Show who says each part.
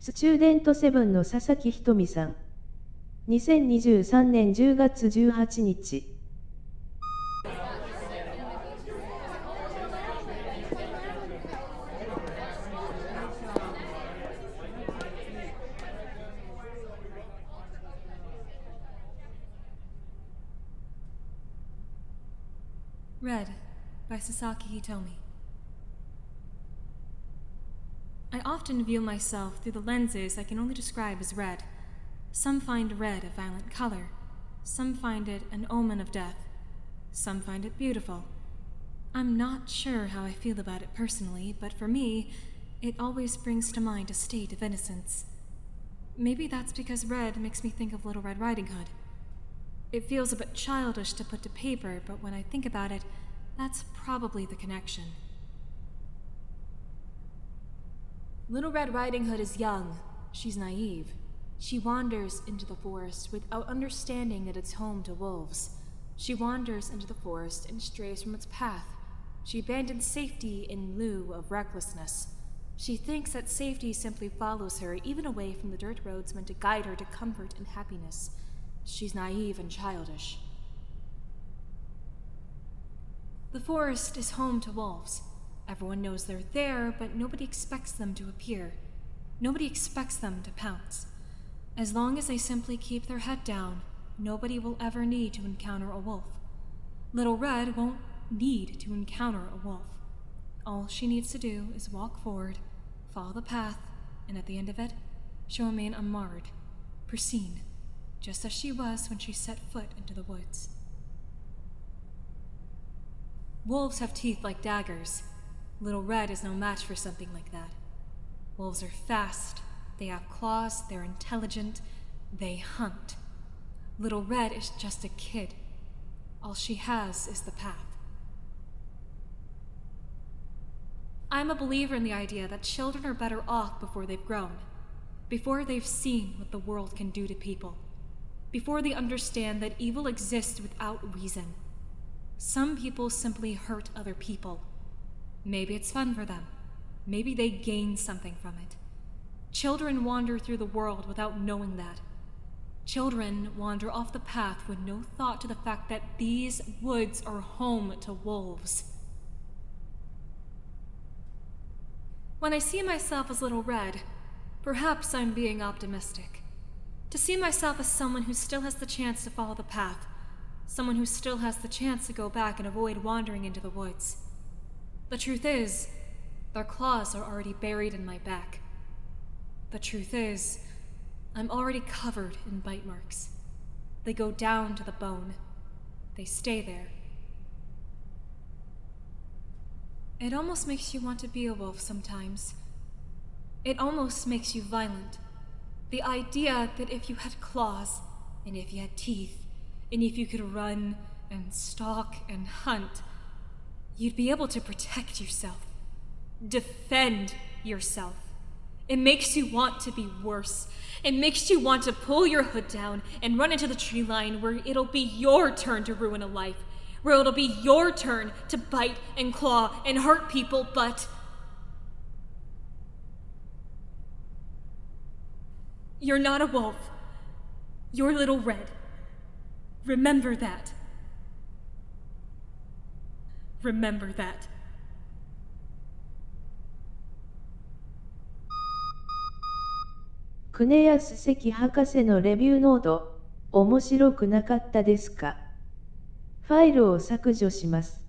Speaker 1: スチューデント7の佐々木ひとみさん。2023年10月18日。
Speaker 2: Red by Sasaki Hitomi. I often view myself through the lenses I can only describe as red. Some find red a violent color. Some find it an omen of death. Some find it beautiful. I'm not sure how I feel about it personally, but for me, it always brings to mind a state of innocence. Maybe that's because red makes me think of Little Red Riding Hood. It feels a bit childish to put to paper, but when I think about it, that's probably the connection. Little Red Riding Hood is young. She's naive. She wanders into the forest without understanding that it's home to wolves. She wanders into the forest and strays from its path. She abandons safety in lieu of recklessness. She thinks that safety simply follows her, even away from the dirt roads meant to guide her to comfort and happiness. She's naive and childish. The forest is home to wolves. Everyone knows they're there, but nobody expects them to appear. Nobody expects them to pounce. As long as they simply keep their head down, nobody will ever need to encounter a wolf. Little Red won't need to encounter a wolf. All she needs to do is walk forward, follow the path, and at the end of it, she'll remain unmarred, pristine, just as she was when she set foot into the woods. Wolves have teeth like daggers. Little Red is no match for something like that. Wolves are fast, they have claws, they're intelligent, they hunt. Little Red is just a kid. All she has is the path. I'm a believer in the idea that children are better off before they've grown, before they've seen what the world can do to people, before they understand that evil exists without reason. Some people simply hurt other people. Maybe it's fun for them. Maybe they gain something from it. Children wander through the world without knowing that. Children wander off the path with no thought to the fact that these woods are home to wolves. When I see myself as Little Red, perhaps I'm being optimistic. To see myself as someone who still has the chance to follow the path, someone who still has the chance to go back and avoid wandering into the woods. The truth is, their claws are already buried in my back. The truth is, I'm already covered in bite marks. They go down to the bone. They stay there. It almost makes you want to be a wolf sometimes. It almost makes you violent. The idea that if you had claws, and if you had teeth, and if you could run and stalk and hunt, you'd be able to protect yourself, defend yourself. It makes you want to be worse. It makes you want to pull your hood down and run into the tree line where it'll be your turn to ruin a life, where it'll be your turn to bite and claw and hurt people, but you're not a wolf. You're Little Red. Remember that. Remember that.
Speaker 1: クネヤス関博士のレビューノート、面白くなかったですか？ファイルを削除します。